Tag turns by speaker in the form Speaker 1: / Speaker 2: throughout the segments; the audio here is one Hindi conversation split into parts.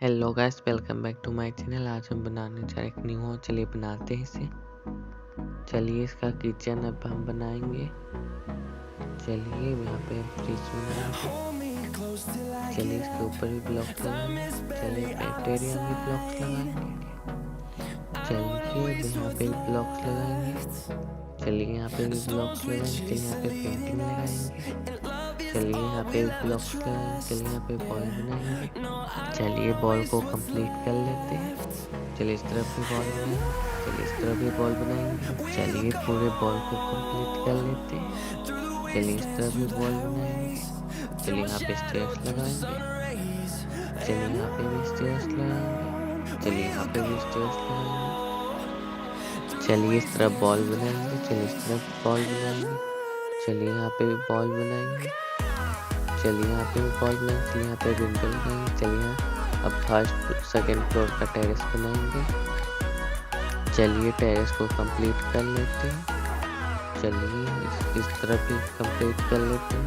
Speaker 1: Hello guys, welcome back to my channel. आज हम बनाने जा रहे एक न्यू हो। चलिए बनाते हैं इसे। चलिए इसका किचन अब हम बनाएंगे। चलिए यहाँ पे हम फ्रिज बनाएंगे। चलिए इसके ऊपर भी ब्लॉक्स लगाएंगे। चलिए कैफेटेरिया में ब्लॉक्स लगाएंगे। चलिए यहाँ पे ब्लॉक्स लगाएंगे। चलिए यहाँ पे भी ब्लॉक्स लगाएंगे। चलिए यहाँ पे पेंटिंग लगाएंगे। चलिए यहाँ पे ब्लॉक्स लगाएंगे। चलिए यहाँ पे बॉल बनाएंगे। चलिए बॉल को कंप्लीट कर लेते हैं। चलिए इस तरफ भी बॉल बनाएंगे। चलिए इस तरफ भी बॉल बनाएंगे। चलिए पूरे बॉल को कंप्लीट कर लेते हैं। चलिए इस तरफ भी बॉल बनाएंगे। चलिए यहाँ पे स्टेयर्स लगाएंगे। चलिए यहाँ पे भी स्टेयर्स लगाएंगे। चलिए यहाँ पे भी स्टेयर्स लगाएंगे। चलिए इस तरफ बॉल बनाएंगे। चलिए इस तरफ बॉल बनाएंगे। चलिए यहाँ पे भी बॉल बनाएंगे। चलिए यहाँ पे भी बॉल बनाएंगे। चलिए यहाँ पे विंडो लगाएंगे। चलिए अब फर्स्ट सेकंड फ्लोर का टेरेस बनाएंगे। चलिए टेरेस को कंप्लीट कर लेते हैं। चलिए इस तरफ भी कंप्लीट कर लेते हैं।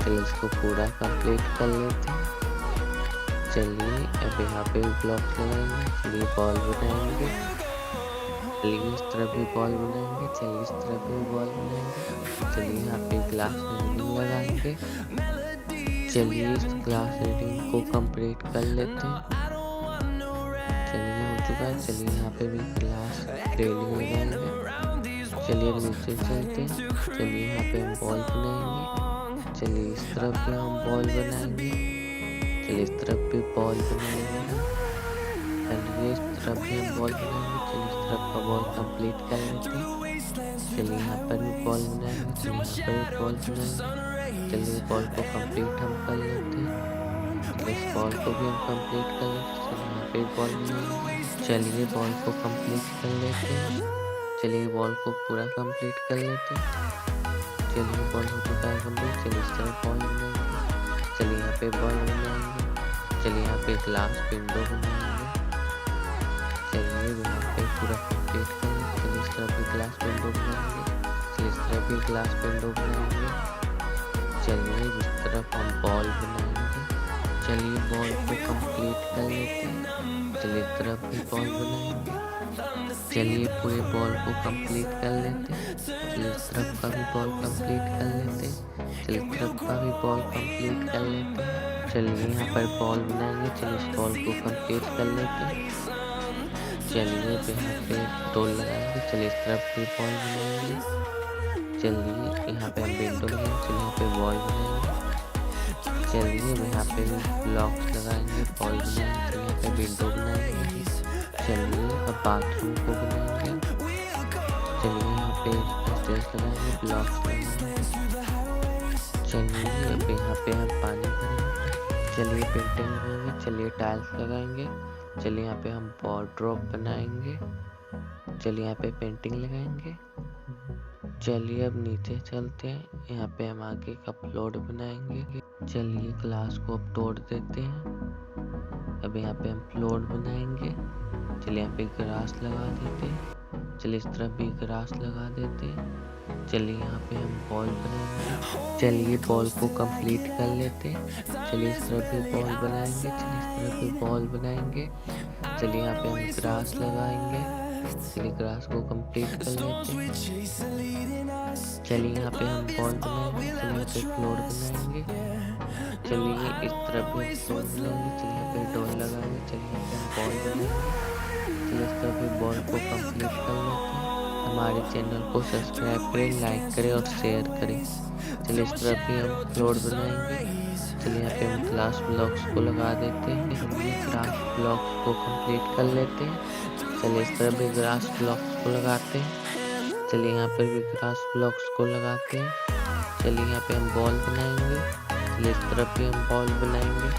Speaker 1: चलिए इसको पूरा कंप्लीट कर लेते हैं। चलिए अब यहाँ पे ब्लॉक्स लगाएंगे। चलिए बॉल बनाएंगे। चलिए इस तरफ भी बॉल बनाएंगे। चलिए इस तरफ भी बॉल बनाएंगे। चलिए यहाँ पे ग्लास रेलिंग लगाएंगे। चलिए इस ग्लास रेलिंग को कंप्लीट कर लेते हैं। चलिए हो चुका है। चलिए यहाँ पे भी ग्लास रेलिंग लगाएंगे। चलिए नीचे चलते हैं। चलिए यहाँ पे हम बॉल बनाएंगे। चलिए इस तरफ भी हम बॉल बनाएंगे। चलिए इस तरफ भी बॉल बनाएंगे। चलिए इस तरफ भी हम बॉल बनाएंगे। चलिए इस तरफ का बॉल कंप्लीट कर लेते हैं। चलिए यहाँ पर भी बॉल बनाएंगे। चलिए यहाँ पर भी बॉल बनाएंगे। चलिए बॉल को कंप्लीट हम कर लेते हैं। चलिए इस बॉल को भी हम कंप्लीट कर लेते हैं। चलिए यहाँ पे बॉल बनाएंगे। चलिए बॉल को कंप्लीट कर लेते हैं। चलिए बॉल को पूरा कंप्लीट कर लेते हैं। चलिए बॉल हो चुका है कंप्लीट। चलिए इस तरफ बॉल बनाएंगे। चलिए यहाँ पे बॉल बनाएंगे। चलिए यहाँ पे ग्लास विंडो बनाएंगे। चलिए यहाँ पे पूरा कंप्लीट कर लेते हैं। चलिए इस तरफ भी ग्लास विंडो बनाएंगे। चलिए इस तरफ भी ग्लास विंडो बनाएंगे। चलिए इस तरफ हम बॉल बनाएंगे। चलिए बॉल को कंप्लीट कर लेते हैं। चलिए इस तरफ भी बॉल बनाएंगे। चलिए पूरे बॉल को कंप्लीट कर लेते हैं। चलिए इस तरफ का भी बॉल कंप्लीट कर लेते हैं। चलिए इस तरफ का भी बॉल कंप्लीट कर लेते हैं। चलिए यहाँ पर बॉल बनाएंगे। चलिए इस बॉल को कंप्लीट कर लेते हैं। चलिए यहाँ पे डोर लगाएंगे। चलिए इस तरफ भी बॉल बनाएंगे। चलिए यहाँ पे हम विंडो लगाएंगे। चलिए यहाँ पे बॉल बनाएंगे। चलिए यहाँ पे ब्लॉक्स लगाएंगे, बॉल बनाएंगे। चलिए यहाँ पे विंडो बनाएंगे। चलिए अब बाथरूम को बनाएंगे। चलिए यहाँ पे स्टेयर्स लगाएंगे, ब्लॉक्स लगाएंगे। चलिए अब यहाँ पे हम पानी भरेंगे। चलिए पेंटिंग लगाएंगे। चलिए टाइल्स लगाएंगे। चलिए यहाँ पे हम वॉर्डरोब बनाएंगे। चलिए यहाँ पे पेंटिंग लगाएंगे। चलिए अब नीचे चलते हैं। यहाँ पे हम आगे का फ्लोर बनाएंगे। चलिए ग्लास को अब तोड़ देते हैं। अब यहाँ पे हम फ्लोर बनाएंगे। चलिए यहाँ पे ग्रास लगा देते हैं। चलिए इस तरफ भी ग्रास लगा देते हैं। चलिए यहाँ पे हम बॉल बनाएंगे। चलिए बॉल को कंप्लीट कर लेते हैं। चलिए इस तरफ भी बॉल बनाएंगे। चलिए इस तरफ भी बॉल बनाएंगे। चलिए यहाँ पे हम ग्रास लगाएंगे। चलिए ग्रास को कंप्लीट कर लेते हैं। चलिए यहाँ पे हम बॉल बनाएंगे। चलिए यहाँ पे फ्लोर बनाएंगे। चलिए इस तरफ भी फ्लोर बनाएंगे। चलिए यहाँ पे डोर लगाएंगे। चलिए यहाँ पे हम बॉल बनाएंगे। चलिए इस तरफ भी बॉल को कंप्लीट कर लेते हैं। हमारे चैनल को सब्सक्राइब करें, लाइक करें और शेयर करें। चलिए इस तरफ भी हम फ्लोर बनाएंगे। चलिए यहाँ पे हम ग्लास ब्लॉक्स को लगा देते हैं। चलिए ग्लास ब्लॉक्स को कंप्लीट कर लेते हैं। चलिए इस तरफ भी ग्लास ब्लॉक्स को लगाते हैं। चलिए यहाँ पर भी ग्लास ब्लॉक्स को लगाते हैं। चलिए यहाँ पे हम बॉल बनाएंगे। चलिए इस तरफ भी हम बॉल बनाएंगे।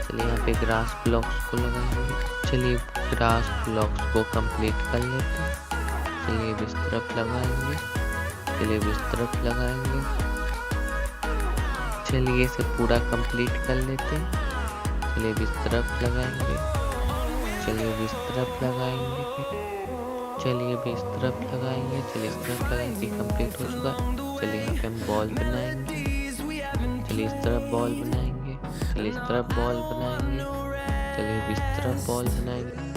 Speaker 1: चलिए यहाँ पे ग्रास ब्लॉक्स को लगाएंगे। चलिए ग्रास ब्लॉक्स को कंप्लीट कर लेते हैं। चलिए इस तरफ लगाएंगे। चलिए इस तरफ लगाएंगे। चलिए इसे पूरा कंप्लीट कर लेते हैं। चलिए इस तरफ लगाएंगे। चलिए इस तरफ लगाएंगे। चलिए इस तरफ लगाएंगे। चलिए इस तरफ लगाएंगे। कंप्लीट हो चुका है। चलिए यहाँ पे हम बॉल बनाएंगे। चलिए इस तरफ बॉल बनाएंगे। चलिए इस तरफ बॉल बनाएंगे। चलिए बिस्तर बॉल बनाएंगे।